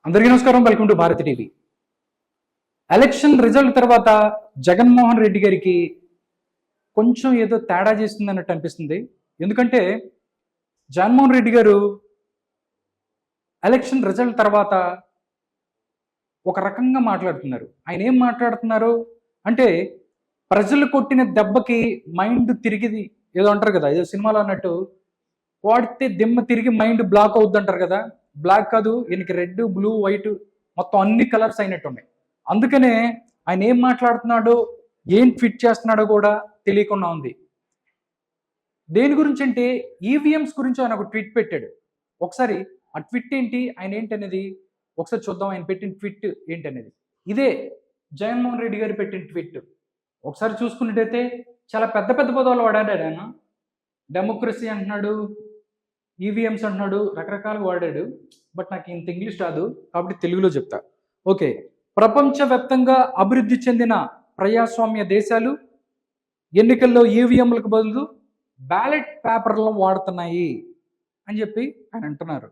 అందరికీ నమస్కారం. Welcome to Bharati TV. Election result తర్వాత జగన్మోహన్ రెడ్డి గారికి కొంచెం ఏదో తేడా చేస్తుంది అన్నట్టు అనిపిస్తుంది. ఎందుకంటే జగన్మోహన్ రెడ్డి గారు ఎలక్షన్ రిజల్ట్ తర్వాత ఒక రకంగా మాట్లాడుతున్నారు. ఆయన ఏం మాట్లాడుతున్నారు అంటే, ప్రజలు కొట్టిన దెబ్బకి మైండ్ తిరిగి ఏదో అంటారు కదా, ఏదో సినిమాలో అన్నట్టు వాడితే దిమ్మ తిరిగి మైండ్ బ్లాక్ అవుద్ది అంటారు కదా. బ్లాక్ కాదు, ఈయనకి రెడ్, బ్లూ, వైట్ మొత్తం అన్ని కలర్స్ అయినట్టు ఉన్నాయి. అందుకనే ఆయన ఏం మాట్లాడుతున్నాడో, ఏం ట్వీట్ చేస్తున్నాడో కూడా తెలియకుండా ఉంది. దేని గురించి అంటే ఈవీఎంస్ గురించి ఆయన ఒక ట్వీట్ పెట్టాడు. ఒకసారి ఆ ట్వీట్ ఏంటి, ఆయన ఏంటనేది ఒకసారి చూద్దాం. ఆయన పెట్టిన ట్వీట్ ఏంటనేది ఇదే జగన్మోహన్ రెడ్డి గారు పెట్టిన ట్వీట్. ఒకసారి చూసుకున్నట్టయితే చాలా పెద్ద పెద్ద పదాలు వాడాడు ఆయన. డెమోక్రసీ అంటున్నాడు, ఈవీఎంస్ అంటున్నాడు, రకరకాలుగా వాడాడు. బట్ నాకు ఇంత ఇంగ్లీష్ రాదు కాబట్టి తెలుగులో చెప్తా. ఓకే, ప్రపంచవ్యాప్తంగా అభివృద్ధి చెందిన ప్రజాస్వామ్య దేశాలు ఎన్నికల్లో ఈవీఎంలకు బదులు బ్యాలెట్ పేపర్లను వాడుతున్నాయి అని చెప్పి ఆయన అంటున్నారు.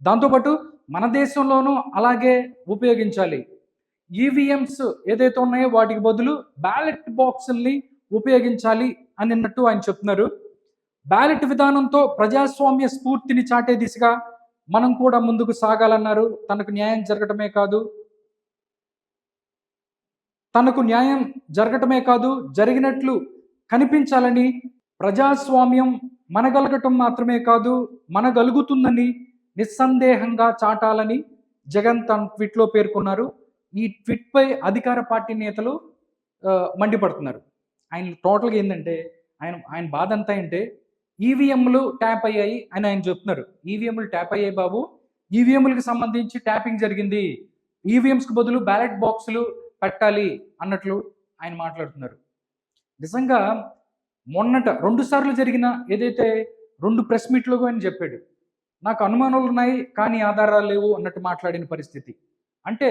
దాంతోపాటు మన దేశంలోనూ అలాగే ఉపయోగించాలి, ఈవీఎంస్ ఏదైతే ఉన్నాయో వాటికి బదులు బ్యాలెట్ బాక్సుల్ని ఉపయోగించాలి అన్నట్టు ఆయన చెప్తున్నారు. బ్యాలెట్ విధానంతో ప్రజాస్వామ్య స్ఫూర్తిని చాటే దిశగా మనం కూడా ముందుకు సాగాలన్నారు. తనకు న్యాయం జరగటమే కాదు జరిగినట్లు కనిపించాలని, ప్రజాస్వామ్యం మనగలగటం మాత్రమే కాదు మనగలుగుతుందని నిస్సందేహంగా చాటాలని జగన్ తన ట్వీట్లో పేర్కొన్నారు. ఈ ట్వీట్పై అధికార పార్టీ నేతలు మండిపడుతున్నారు. ఆయన టోటల్గా ఏంటంటే, ఆయన బాధ అంతా అంటే ఈవీఎంలు ట్యాప్ అయ్యాయి అని ఆయన చెప్తున్నారు. ఈవీఎంలు ట్యాప్ అయ్యాయి బాబు, ఈవీఎంలకు సంబంధించి ట్యాపింగ్ జరిగింది, ఈవీఎంస్కి బదులు బ్యాలెట్ బాక్సులు పెట్టాలి అన్నట్లు ఆయన మాట్లాడుతున్నారు. నిజంగా మొన్నట 2 సార్లు జరిగిన ఏదైతే 2 ప్రెస్ మీట్లో ఆయన చెప్పాడు, నాకు అనుమానాలు ఉన్నాయి కానీ ఆధారాలు లేవు అన్నట్టు మాట్లాడిన పరిస్థితి. అంటే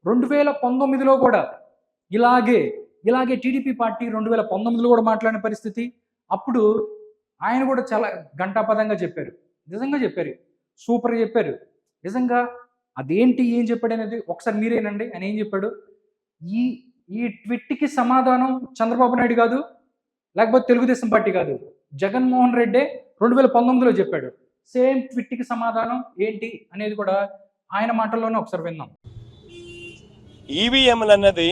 2019లో కూడా ఇలాగే టీడీపీ పార్టీ 2019లో కూడా మాట్లాడిన పరిస్థితి. అప్పుడు ఆయన కూడా చాలా గంటాపదంగా చెప్పారు. నిజంగా చెప్పారు, సూపర్గా చెప్పారు. నిజంగా అదేంటి, ఏం చెప్పాడు అనేది ఒకసారి మీరేనండి. ఆయన ఏం చెప్పాడు, ఈ ట్వీట్కి సమాధానం చంద్రబాబు నాయుడు కాదు, లేకపోతే తెలుగుదేశం పార్టీ కాదు, జగన్మోహన్ రెడ్డే 2019లో చెప్పాడు. సేమ్ ట్వీట్కి సమాధానం ఏంటి అనేది కూడా ఆయన మాటల్లోనే ఒకసారి విన్నాం. ఈవీఎంలు అన్నది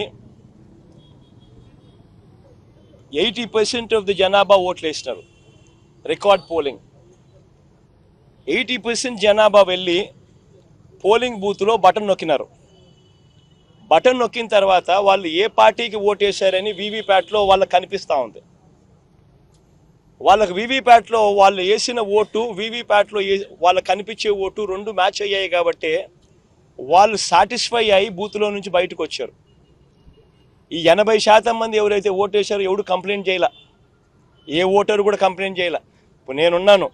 80% ఆఫ్ ది జనాభా ఓట్లు వేసినారు. రికార్డ్ పోలింగ్ 80% జనాభా వెళ్ళి పోలింగ్ బూత్లో బటన్ నొక్కినారు. బటన్ నొక్కిన తర్వాత వాళ్ళు ఏ పార్టీకి ఓటేశారని వీవీప్యాట్లో వాళ్ళకి కనిపిస్తూ ఉంది. వాళ్ళకి వీవీప్యాట్లో వాళ్ళు వేసిన ఓటు, వీవీప్యాట్లో వాళ్ళకి కనిపించే ఓటు 2 మ్యాచ్ అయ్యాయి కాబట్టి వాళ్ళు సాటిస్ఫై అయ్యి బూత్లో నుంచి బయటకు వచ్చారు. ఈ 80% మంది ఎవరైతే ఓటేశారో ఎవడు కంప్లైంట్ చేయాల, ఏ ఓటరు కూడా కంప్లైంట్ చేయాల. ఇప్పుడు నేనున్నాను,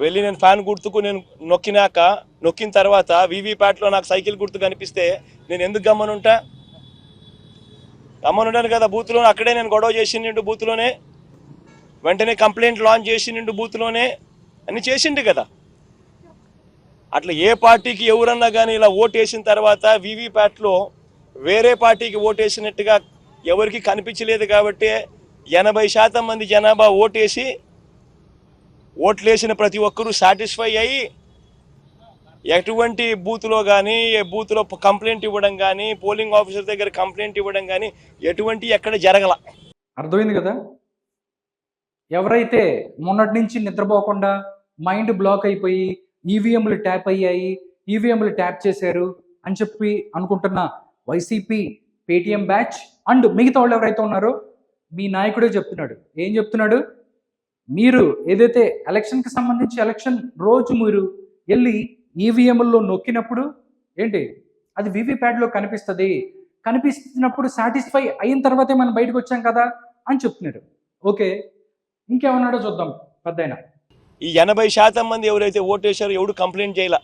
వెళ్ళి నేను ఫ్యాన్ గుర్తుకు నేను నొక్కిన తర్వాత వీవీప్యాట్లో నాకు సైకిల్ గుర్తు కనిపిస్తే నేను ఎందుకు గమ్మనుంటాను కదా. బూత్లో అక్కడే నేను గొడవ చేసిండు, బూత్లోనే వెంటనే కంప్లైంట్ లాంచ్ చేసిండు, బూత్లోనే అన్ని చేసిండు కదా. అట్లా ఏ పార్టీకి ఎవరన్నా కానీ ఇలా ఓటేసిన తర్వాత వీవీప్యాట్లో వేరే పార్టీకి ఓటేసినట్టుగా ఎవరికి కనిపించలేదు కాబట్టి 80% మంది జనాభా ఓట్లేసిన ప్రతి ఒక్కరూ సాటిస్ఫై అయ్యి ఎటువంటి బూత్లో కానీ, బూత్లో కంప్లైంట్ ఇవ్వడం కానీ, పోలింగ్ ఆఫీసర్ దగ్గర కంప్లైంట్ ఇవ్వడం కానీ ఎక్కడ జరగల. అర్థమైంది కదా. ఎవరైతే మొన్నటి నుంచి నిద్రపోకుండా మైండ్ బ్లాక్ అయిపోయి ఈవీఎంలు ట్యాప్ అయ్యాయి, ఈవీఎంలు ట్యాప్ చేశారు అని చెప్పి అనుకుంటున్న వైసీపీ, పేటీఎం బ్యాచ్ అండ్ మిగతా వాళ్ళు ఎవరైతే ఉన్నారో, మీ నాయకుడే చెప్తున్నాడు. ఏం చెప్తున్నాడు, మీరు ఏదైతే ఎలక్షన్కి సంబంధించి ఎలక్షన్ రోజు మీరు వెళ్ళి ఈవీఎంల్లో నొక్కినప్పుడు ఏంటి, అది వీవీప్యాట్లో కనిపిస్తున్నప్పుడు సాటిస్ఫై అయిన తర్వాతే మనం బయటకు వచ్చాం కదా అని చెప్తున్నాడు. ఓకే, ఇంకేమన్నాడో చూద్దాం. పెద్దయినా ఈ 80% మంది ఎవరైతే ఓటేశారో ఎవడు కంప్లైంట్ చేయాల,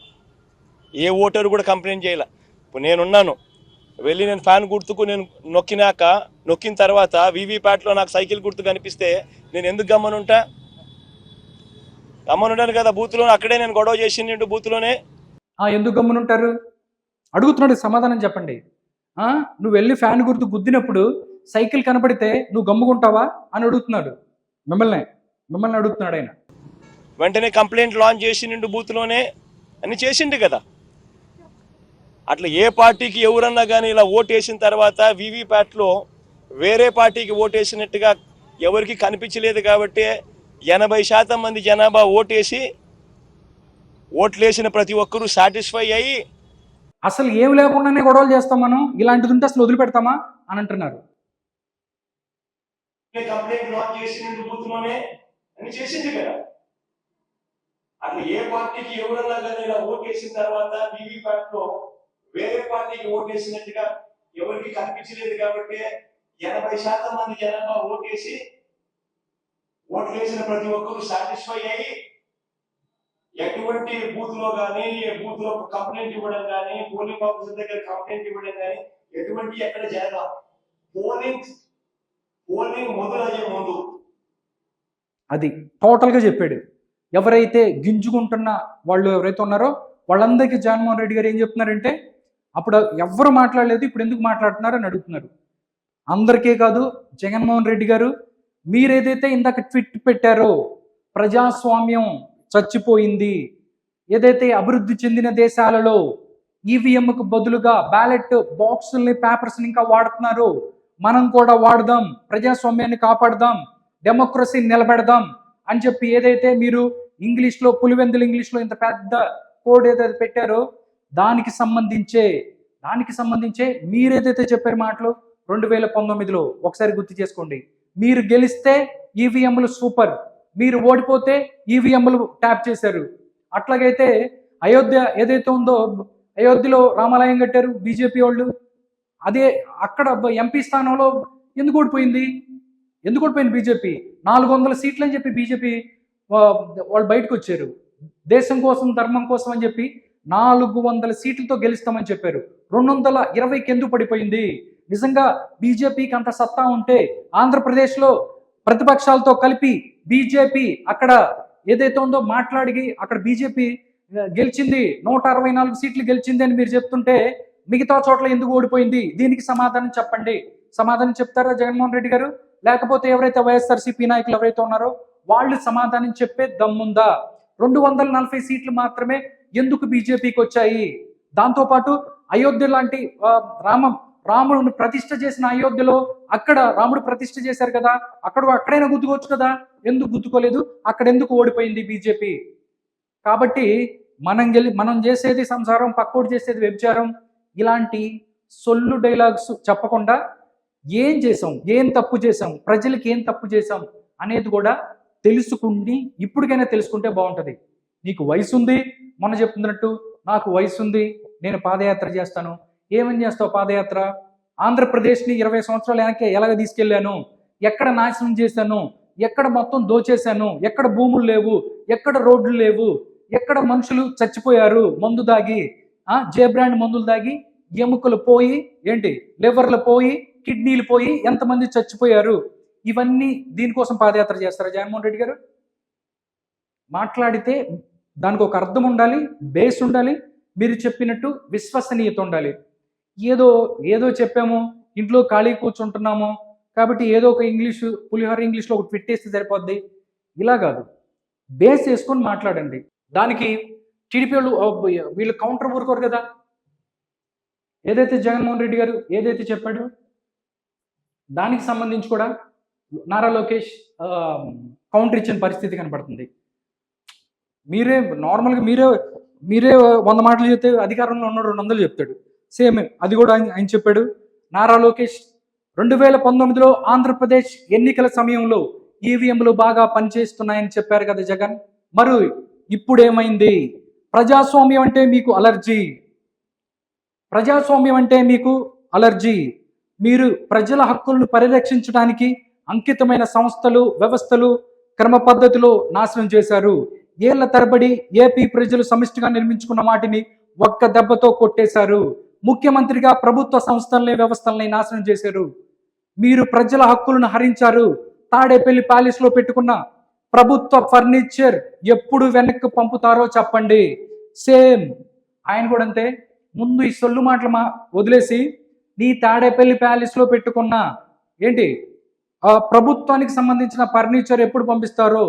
ఏ ఓటరు కూడా కంప్లైంట్ చేయాల. ఇప్పుడు నేనున్నాను, వెళ్ళి నేను ఫ్యాన్ గుర్తుకు నేను నొక్కిన తర్వాత వీవీప్యాట్లో నాకు సైకిల్ గుర్తు కనిపిస్తే నేను ఎందుకు గమ్మనుంటాను కదా. బూత్లో అక్కడే నేను గొడవ చేసిండు, బూత్లోనే ఎందుకు గమ్మునుంటారు? అడుగుతున్నాడు, సమాధానం చెప్పండి. నువ్వు వెళ్ళి ఫ్యాన్ గుర్తు గుద్దినప్పుడు సైకిల్ కనపడితే నువ్వు గమ్ముకుంటావా అని అడుగుతున్నాడు. మిమ్మల్ని అడుగుతున్నాడు ఆయన. వెంటనే కంప్లైంట్ లాంచ్ చేసిండు బూత్లోనే అని చేసిండు కదా. అట్లా ఏ పార్టీకి ఎవరన్నా కానీ ఇలా ఓటేసిన తర్వాత వీవీప్యాట్లో వేరే పార్టీకి ఓటేసినట్టుగా ఎవరికి కనిపించలేదు కాబట్టి 80% మంది జనాభా ఓట్లేసిన ప్రతి ఒక్కరూ సాటిస్ఫై అయ్యి అసలు ఏమి లేకుండానే గొడవలు చేస్తాం మనం, ఇలాంటిది ఉంటే అసలు వదిలిపెడతామా అని అంటున్నారు. కంప్లైంట్ లాంచ్ చేసిండు బూత్లోనే అని చేసింది కదా. అట్లా ఏ పార్టీకి ఎవరన్నా కానీ ఇలా ఓటేసిన తర్వాత వీవీప్యాట్లో వేరే పార్టీకి ఓటేసినట్టుగా ఎవరికి కనిపించలేదు కాబట్టి 80% మంది జనాభా ఓట్లేసిన ప్రతి ఒక్కరూ సాటిస్ఫై అయ్యి ఎటువంటి బూత్ లో కానీ బూత్ లో కంప్లైంట్ ఇవ్వడం కానీ పోలింగ్ ఆఫీసర్ దగ్గర కంప్లైంట్ ఇవ్వడం కానీ ఎటువంటి ఎక్కడ జరగదు. పోలింగ్ మొదలయ్యే ముందు అది టోటల్గా చెప్పాడు. ఎవరైతే గింజుకుంటున్న వాళ్ళు ఎవరైతే ఉన్నారో వాళ్ళందరికీ జగన్మోహన్ రెడ్డి గారు ఏం చెప్తున్నారంటే, అప్పుడు ఎవ్వరు మాట్లాడలేదు, ఇప్పుడు ఎందుకు మాట్లాడుతున్నారు అని అడుగుతున్నారు. అందరికీ కాదు, జగన్మోహన్ రెడ్డి గారు మీరేదైతే ఇందాక ట్వీట్ పెట్టారో ప్రజాస్వామ్యం చచ్చిపోయింది, ఏదైతే అభివృద్ధి చెందిన దేశాలలో ఈవీఎంకు బదులుగా బ్యాలెట్ బాక్సుల్ని పేపర్స్ని ఇంకా వాడుతున్నారు, మనం కూడా వాడదాం, ప్రజాస్వామ్యాన్ని కాపాడదాం, డెమోక్రసీని నిలబెడదాం అని చెప్పి ఏదైతే మీరు ఇంగ్లీష్లో పులివెందులు ఇంగ్లీష్లో ఇంత పెద్ద కోడ్ ఏదైతే పెట్టారో దానికి సంబంధించే మీరేదైతే చెప్పారు మాటలు 2019లో ఒకసారి గుర్తు చేసుకోండి. మీరు గెలిస్తే ఈవీఎంలు సూపర్, మీరు ఓడిపోతే ఈవీఎంలు ట్యాప్ చేశారు. అట్లాగైతే అయోధ్య ఏదైతే ఉందో అయోధ్యలో రామాలయం కట్టారు బీజేపీ వాళ్ళు, అదే అక్కడ ఎంపీ స్థానంలో ఎందుకు ఓడిపోయింది బీజేపీ? 400 సీట్లు అని చెప్పి బీజేపీ వాళ్ళు బయటకు వచ్చారు. దేశం కోసం ధర్మం కోసం అని చెప్పి 400 సీట్లతో గెలుస్తామని చెప్పారు. 220కి ఎందుకు పడిపోయింది? నిజంగా బీజేపీకి అంత సత్తా ఉంటే ఆంధ్రప్రదేశ్లో ప్రతిపక్షాలతో కలిపి బీజేపీ అక్కడ ఏదైతే ఉందో మాట్లాడి అక్కడ బీజేపీ గెలిచింది, 164 సీట్లు గెలిచింది అని మీరు చెప్తుంటే మిగతా చోట్ల ఎందుకు ఓడిపోయింది? దీనికి సమాధానం చెప్పండి. సమాధానం చెప్తారా జగన్మోహన్ రెడ్డి గారు? లేకపోతే ఎవరైతే వైఎస్ఆర్సీపీ నాయకులు ఎవరైతే ఉన్నారో వాళ్ళు సమాధానం చెప్పే దమ్ముందా? 240 సీట్లు మాత్రమే ఎందుకు బీజేపీకి వచ్చాయి? దాంతోపాటు అయోధ్య లాంటి రాముడిని ప్రతిష్ఠ చేసిన అయోధ్యలో అక్కడ రాముడు ప్రతిష్ఠ చేశారు కదా, అక్కడైనా గుద్దుకోవచ్చు కదా, ఎందుకు గుద్దుకోలేదు? అక్కడ ఎందుకు ఓడిపోయింది బీజేపీ? కాబట్టి మనం చేసేది సంసారం, పక్కోడు చేసేది వ్యభిచారం, ఇలాంటి సొల్లు డైలాగ్స్ చెప్పకుండా ఏం చేసాం, ఏం తప్పు చేసాం, ప్రజలకి ఏం తప్పు చేసాం అనేది కూడా తెలుసుకుండి ఇప్పటికైనా తెలుసుకుంటే బాగుంటుంది. నీకు వయసు ఉంది, మొన్న చెప్తున్నట్టు నాకు వయసు ఉంది, నేను పాదయాత్ర చేస్తాను. ఏమని చేస్తావు పాదయాత్ర? ఆంధ్రప్రదేశ్ని 20 సంవత్సరాల వెనక్కి ఎలాగ తీసుకెళ్లాను, ఎక్కడ నాశనం చేశాను, ఎక్కడ మొత్తం దోచేశాను, ఎక్కడ భూములు లేవు, ఎక్కడ రోడ్లు లేవు, ఎక్కడ మనుషులు చచ్చిపోయారు మందు దాగి, జే బ్రాండ్ మందులు దాగి, ఎముకలు పోయి, లివర్లు పోయి, కిడ్నీలు పోయి ఎంతమంది చచ్చిపోయారు, ఇవన్నీ దీనికోసం పాదయాత్ర చేస్తారా జగన్మోహన్ రెడ్డి గారు? మాట్లాడితే దానికి ఒక అర్థం ఉండాలి, బేస్ ఉండాలి, మీరు చెప్పినట్టు విశ్వసనీయత ఉండాలి. ఏదో చెప్పాము, ఇంట్లో ఖాళీ కూర్చుంటున్నాము కాబట్టి ఏదో ఒక పులిహోర ఇంగ్లీష్లో ఒకటి పెట్టేస్తే సరిపోద్ది, ఇలా కాదు. బేస్ వేసుకొని మాట్లాడండి. దానికి టీడీపీ వీళ్ళు కౌంటర్ ఊరుకోరు కదా. ఏదైతే జగన్మోహన్ రెడ్డి గారు ఏదైతే చెప్పాడో దానికి సంబంధించి కూడా నారా లోకేష్ కౌంటర్ ఇచ్చిన పరిస్థితి కనపడుతుంది. నార్మల్గా మీరే 100 మాటలు చెప్తే అధికారంలో ఉన్న 200 చెప్తాడు. సేమ్ అది కూడా ఆయన చెప్పాడు. నారా లోకేష్ 2019లో ఆంధ్రప్రదేశ్ ఎన్నికల సమయంలో ఈవీఎంలు బాగా పనిచేస్తున్నాయని చెప్పారు కదా జగన్. మరి ఇప్పుడు ఏమైంది? ప్రజాస్వామ్యం అంటే మీకు అలర్జీ. మీరు ప్రజల హక్కులను పరిరక్షించడానికి అంకితమైన సంస్థలు, వ్యవస్థలు క్రమ పద్ధతిలో నాశనం చేశారు. ఏళ్ల తరబడి ఏపీ ప్రజలు సమిష్టిగా నిర్మించుకున్న వాటిని ఒక్క దెబ్బతో కొట్టేశారు. ముఖ్యమంత్రిగా ప్రభుత్వ సంస్థల్ని, వ్యవస్థల్ని నాశనం చేశారు. మీరు ప్రజల హక్కులను హరించారు. తాడేపల్లి ప్యాలెస్లో పెట్టుకున్న ప్రభుత్వ ఫర్నిచర్ ఎప్పుడు వెనక్కి పంపుతారో చెప్పండి. సేమ్ ఆయన కూడా అంతే. ముందు ఈ సొల్లు మాటలు వదిలేసి నీ తాడేపల్లి ప్యాలెస్లో పెట్టుకున్న ఏంటి ప్రభుత్వానికి సంబంధించిన ఫర్నిచర్ ఎప్పుడు పంపిస్తారో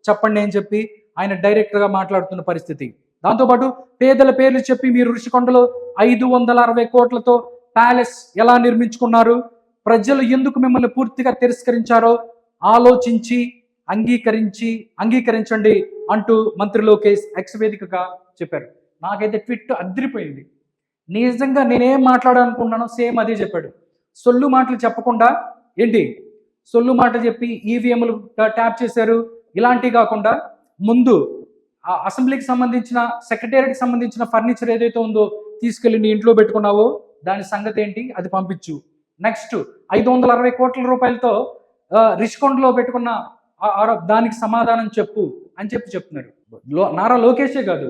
చెప్పండి అని చెప్పి ఆయన డైరెక్ట్గా మాట్లాడుతున్న పరిస్థితి. దాంతోపాటు పేదల పేర్లు చెప్పి మీరు ఋషికొండలో 560 కోట్లతో ప్యాలెస్ ఎలా నిర్మించుకున్నారు, ప్రజలు ఎందుకు మిమ్మల్ని పూర్తిగా తిరస్కరించారో ఆలోచించి అంగీకరించండి అంటూ మంత్రి లోకేష్ ఎక్స్ వేదికగా చెప్పారు. నాకైతే ట్విట్ అదిరిపోయింది. నిజంగా నేనేం మాట్లాడాలనుకున్నానో సేమ్ అదే చెప్పాడు. సొల్లు మాటలు చెప్పకుండా ఏంటి సొల్లు మాట చెప్పి ఈవీఎంలు ట్యాప్ చేశారు ఇలాంటివి కాకుండా ముందు ఆ అసెంబ్లీకి సంబంధించిన సెక్రటేరియట్కి సంబంధించిన ఫర్నిచర్ ఏదైతే ఉందో తీసుకెళ్ళి నీ ఇంట్లో పెట్టుకున్నావో దాని సంగతి ఏంటి అది పంపించు. నెక్స్ట్ 560 కోట్ల రూపాయలతో రిషికొండలో పెట్టుకున్న దానికి సమాధానం చెప్పు అని చెప్తున్నారు. నారా లోకేషే కాదు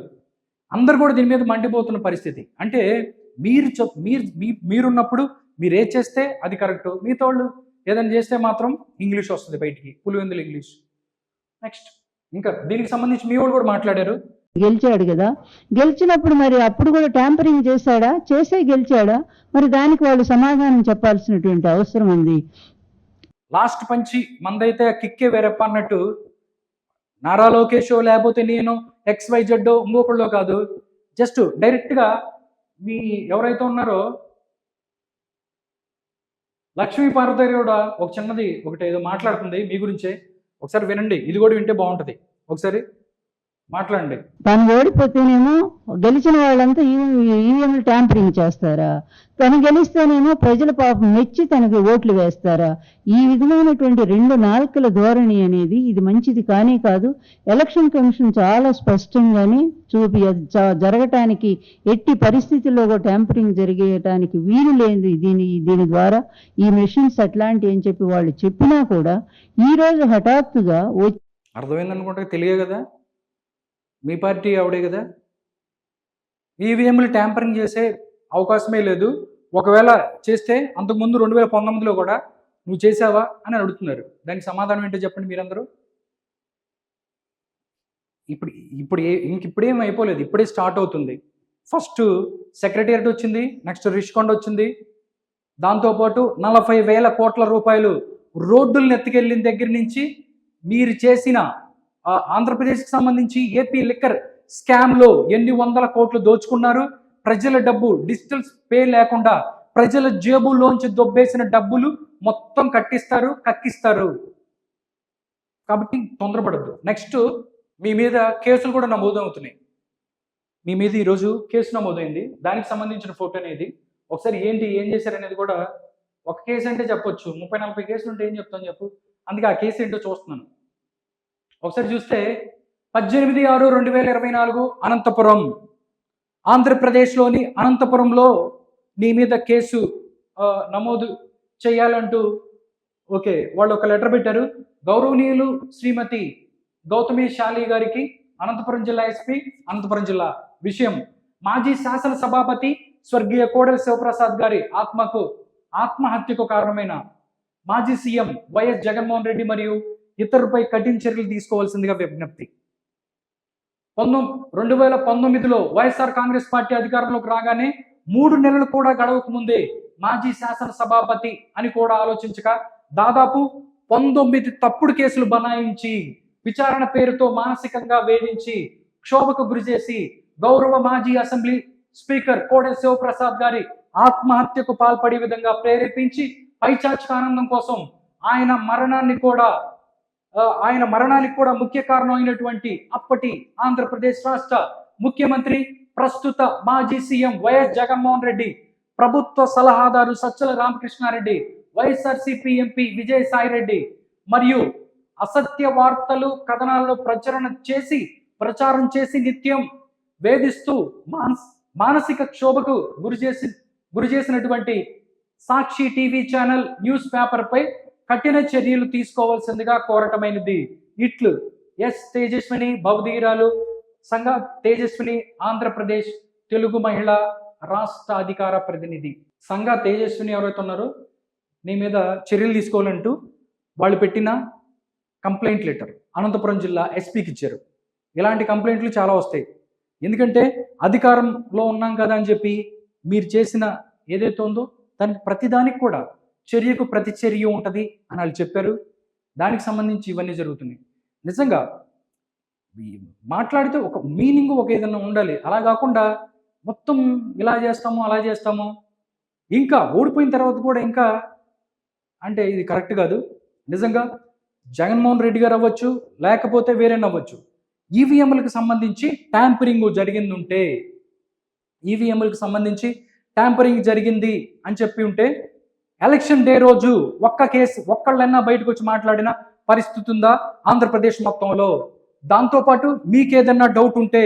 అందరు కూడా దీని మీద మండిపోతున్న పరిస్థితి. అంటే మీరున్నప్పుడు మీరు ఏది చేస్తే అది కరెక్ట్, మీతో వాళ్ళు ఏదైనా చేస్తే మాత్రం ఇంగ్లీష్ వస్తుంది బయటికి, పులివెందులు ఇంగ్లీష్. నెక్స్ట్ ఇంకా దీనికి సంబంధించి మీ వాళ్ళు కూడా మాట్లాడారు. గెలిచాడు కదా, గెలిచినప్పుడు మరి అప్పుడు కూడా ట్యాంపరింగ్ చేసే గెలిచాడా? మరి దానికి వాళ్ళు సమాధానం చెప్పాల్సినటువంటి అవసరం ఉంది. లాస్ట్ పంచి మందైతే కిక్కే వేరప్ప అన్నట్టు నారా లోకేషో లేకపోతే నేను XYZ ఇంకొకళ్ళో కాదు, జస్ట్ డైరెక్ట్గా మీ ఎవరైతే ఉన్నారో లక్ష్మీ పార్వతి కూడా ఒకటి ఏదో మాట్లాడుతుంది మీ గురించే, ఒకసారి వినండి. ఇది కూడా వింటే బాగుంటుంది, ఒకసారి మాట్లాడండి. తను ఓడిపోతేనేమో గెలిచిన వాళ్ళంతా ఈవీఎంలు ట్యాంపరింగ్ చేస్తారా? తను గెలిస్తేనేమో ప్రజల పాపం మెచ్చి తనకి ఓట్లు వేస్తారా? ఈ విధమైనటువంటి 2 నాలుకల ధోరణి అనేది ఇది మంచిది కానీ కాదు. ఎలక్షన్ కమిషన్ చాలా స్పష్టంగానే జరగటానికి ఎట్టి పరిస్థితుల్లో ట్యాంపరింగ్ జరిగేయటానికి వీలు లేదు దీని ద్వారా ఈ మెషిన్స్ అట్లాంటి అని చెప్పి వాళ్ళు చెప్పినా కూడా ఈ రోజు హఠాత్తుగా అర్థమైందనుకుంటే తెలియ కదా, మీ పార్టీ ఆవిడే కదా. ఈవీఎంలు ట్యాంపరింగ్ చేసే అవకాశమే లేదు, ఒకవేళ చేస్తే అంతకుముందు 2019లో కూడా నువ్వు చేసావా అని అడుగుతున్నారు. దానికి సమాధానం ఏంటో చెప్పండి మీరందరూ. ఇప్పుడేం అయిపోలేదు, ఇప్పుడే స్టార్ట్ అవుతుంది. ఫస్ట్ సెక్రటేరియట్ వచ్చింది, నెక్స్ట్ రిషికొండ వచ్చింది, దాంతోపాటు 40,000 కోట్ల రూపాయలు రోడ్డులను ఎత్తుకెళ్ళిన దగ్గర నుంచి మీరు చేసిన ఆంధ్రప్రదేశ్కి సంబంధించి ఏపీ లిక్కర్ స్కామ్లో ఎన్ని వందల కోట్లు దోచుకున్నారు, ప్రజల డబ్బు డిజిటల్ పే లేకుండా ప్రజల జేబుల్లోంచి దొబ్బేసిన డబ్బులు మొత్తం కక్కిస్తారు. కాబట్టి తొందరపడద్దు. నెక్స్ట్ మీ మీద కేసులు కూడా నమోదవుతున్నాయి. మీ మీద ఈరోజు కేసు నమోదైంది, దానికి సంబంధించిన ఫోటో అనేది ఒకసారి ఏం చేశారనేది కూడా. ఒక కేసు అంటే చెప్పొచ్చు, 30-40 కేసులు ఉంటే ఏం చెప్తాను చెప్పు. అందుకే ఆ కేసు ఏంటో చూస్తున్నాను. ఒకసారి చూస్తే 18/6/2024 అనంతపురం, ఆంధ్రప్రదేశ్లోని అనంతపురంలో నీ మీద కేసు నమోదు చేయాలంటూ వాళ్ళు ఒక లెటర్ పెట్టారు. గౌరవనీయులు శ్రీమతి గౌతమి శాలి గారికి, అనంతపురం జిల్లా ఎస్పీ, అనంతపురం జిల్లా. విషయం: మాజీ శాసన సభాపతి స్వర్గీయ కోడెల శివప్రసాద్ గారి ఆత్మహత్యకు కారణమైన మాజీ సీఎం వైఎస్ జగన్మోహన్ రెడ్డి మరియు ఇతరులపై కఠిన చర్యలు తీసుకోవాల్సిందిగా విజ్ఞప్తి. 2019లో వైఎస్ఆర్ కాంగ్రెస్ పార్టీ అధికారంలోకి రాగానే 3 నెలలు కూడా గడవక ముందే మాజీ శాసన సభాపతి అని కూడా ఆలోచించక దాదాపు 19 తప్పుడు కేసులు బనాయించి విచారణ పేరుతో మానసికంగా వేధించి క్షోభకు గురిచేసి గౌరవ మాజీ అసెంబ్లీ స్పీకర్ కోడెల శివప్రసాద్ గారి ఆత్మహత్యకు పాల్పడే విధంగా ప్రేరేపించి పైచాచిక ఆనందం కోసం ఆయన మరణానికి కూడా ముఖ్య కారణం అయినటువంటి అప్పటి ఆంధ్రప్రదేశ్ రాష్ట్ర ముఖ్యమంత్రి, ప్రస్తుత మాజీ సీఎం వైఎస్ జగన్మోహన్ రెడ్డి, ప్రభుత్వ సలహాదారు సజ్జల రామకృష్ణారెడ్డి, వైఎస్ఆర్సీపీ ఎంపీ విజయసాయిరెడ్డి మరియు అసత్య వార్తలు కథనాల్లో ప్రచారం చేసి నిత్యం వేధిస్తూ మానసిక క్షోభకు గురి చేసినటువంటి సాక్షి టీవీ ఛానల్, న్యూస్ పేపర్ పై కఠిన చర్యలు తీసుకోవాల్సిందిగా కోరటమైనది. ఇట్లు ఎస్ తేజస్విని, భవధీరాలు సంఘ తేజస్విని, ఆంధ్రప్రదేశ్ తెలుగు మహిళా రాష్ట్ర అధికార ప్రతినిధి. సంఘ తేజస్విని ఎవరైతే ఉన్నారో నీ మీద చర్యలు తీసుకోవాలంటూ వాళ్ళు పెట్టిన కంప్లైంట్ లెటర్ అనంతపురం జిల్లా ఎస్పీకి ఇచ్చారు. ఇలాంటి కంప్లైంట్లు చాలా వస్తాయి. ఎందుకంటే అధికారంలో ఉన్నాం కదా అని చెప్పి మీరు చేసిన ఏదైతే ఉందో దానికి ప్రతిదానికి కూడా చర్యకు ప్రతి చర్య ఉంటుంది అని వాళ్ళు చెప్పారు. దానికి సంబంధించి ఇవన్నీ జరుగుతున్నాయి. నిజంగా మాట్లాడితే ఒక మీనింగ్ ఒక ఏదైనా ఉండాలి. అలా కాకుండా మొత్తం ఇలా చేస్తాము అలా చేస్తాము, ఇంకా ఓడిపోయిన తర్వాత కూడా ఇంకా అంటే ఇది కరెక్ట్ కాదు. నిజంగా జగన్మోహన్ రెడ్డి గారు అవ్వచ్చు, లేకపోతే వేరేనా అవ్వచ్చు, ఈవీఎంలకు సంబంధించి ట్యాంపరింగ్ జరిగింది ఉంటే, ఈవీఎంలకు సంబంధించి ట్యాంపరింగ్ జరిగింది అని చెప్పి ఉంటే ఎలక్షన్ డే రోజు ఒక్క కేసు ఒక్కళ్ళైనా బయటకు వచ్చి మాట్లాడిన పరిస్థితి ఉందా ఆంధ్రప్రదేశ్ మొత్తంలో? దాంతోపాటు మీకేదన్నా డౌట్ ఉంటే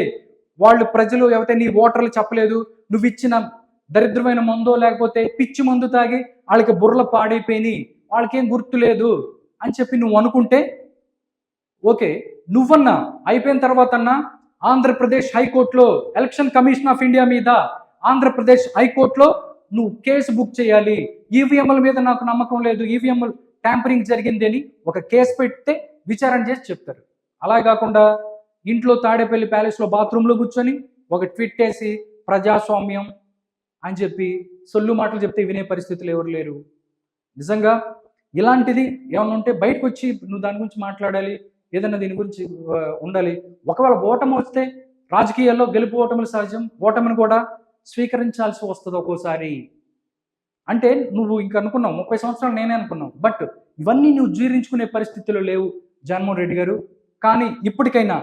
వాళ్ళు ప్రజలు ఎవరైతే నీ ఓటర్లు చెప్పలేదు, నువ్వు ఇచ్చిన దరిద్రమైన మందో లేకపోతే పిచ్చి మందు తాగి వాళ్ళకి బుర్రలు పాడైపోయినాయి, వాళ్ళకేం గుర్తు లేదు అని చెప్పి నువ్వు అనుకుంటే ఓకే, నువ్వన్నా అయిపోయిన తర్వాత అన్నా ఆంధ్రప్రదేశ్ హైకోర్టులో ఎలక్షన్ కమిషన్ ఆఫ్ ఇండియా మీద ఆంధ్రప్రదేశ్ హైకోర్టులో నువ్వు కేసు బుక్ చేయాలి. ఈవీఎంల మీద నాకు నమ్మకం లేదు, ఈవీఎంలు ట్యాంపరింగ్ జరిగింది అని ఒక కేసు పెడితే విచారణ చేసి చెప్తారు. అలా కాకుండా ఇంట్లో తాడేపల్లి ప్యాలెస్లో బాత్రూంలో కూర్చొని ఒక ట్వీట్ వేసి ప్రజాస్వామ్యం అని చెప్పి సొల్లు మాటలు చెప్తే వినే పరిస్థితులు ఎవరు లేరు. నిజంగా ఇలాంటిది ఏమన్నా ఉంటే బయటకు వచ్చి నువ్వు దాని గురించి మాట్లాడాలి, ఏదైనా దీని గురించి ఉండాలి. ఒకవేళ ఓటమి వస్తే రాజకీయాల్లో గెలుపు ఓటములు సహజం, ఓటమిని కూడా స్వీకరించాల్సి వస్తుంది ఒక్కోసారి. అంటే నువ్వు ఇంకా అనుకున్నావు 30 సంవత్సరాలు నేనే అనుకున్నావు, బట్ ఇవన్నీ నువ్వు జీర్ణించుకునే పరిస్థితుల్లో లేవు జగన్మోహన్ రెడ్డి గారు. కానీ ఇప్పటికైనా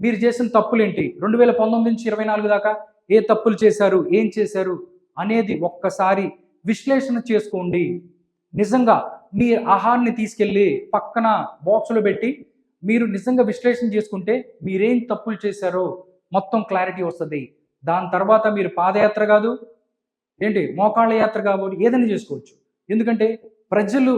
మీరు చేసిన తప్పులేంటి, 2019 నుంచి 24 దాకా ఏ తప్పులు చేశారు, ఏం చేశారు అనేది ఒక్కసారి విశ్లేషణ చేసుకోండి. నిజంగా మీ ఆహారాన్ని తీసుకెళ్ళి పక్కన బాక్సులో పెట్టి మీరు నిజంగా విశ్లేషణ చేసుకుంటే మీరేం తప్పులు చేశారో మొత్తం క్లారిటీ వస్తుంది. దాని తర్వాత మీరు పాదయాత్ర కాదు ఏంటి మోకాళ్ళ యాత్ర కాబట్టి ఏదైనా చేసుకోవచ్చు. ఎందుకంటే ప్రజలు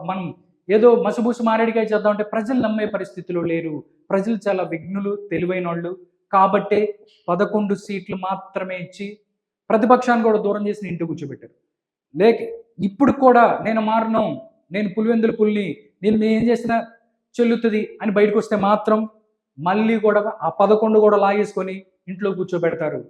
మనం ఏదో మసిబూసి మారేడికాయ చేద్దామంటే ప్రజలు నమ్మే పరిస్థితిలో లేరు. ప్రజలు చాలా విఘ్నులు, తెలివైన వాళ్ళు. కాబట్టే 11 సీట్లు మాత్రమే ఇచ్చి ప్రతిపక్షాన్ని కూడా దూరం చేసి ఇంటికి కూర్చోబెట్టారు. ఇప్పుడు కూడా నేను మారను, నేను పులివెందుల పుల్ని, నేను ఏం చేసినా చెల్లుతుంది అని బయటకు వస్తే మాత్రం మళ్ళీ కూడా ఆ 11 కూడా లాగేసుకొని ఇంట్లో కూర్చోబెడతారు.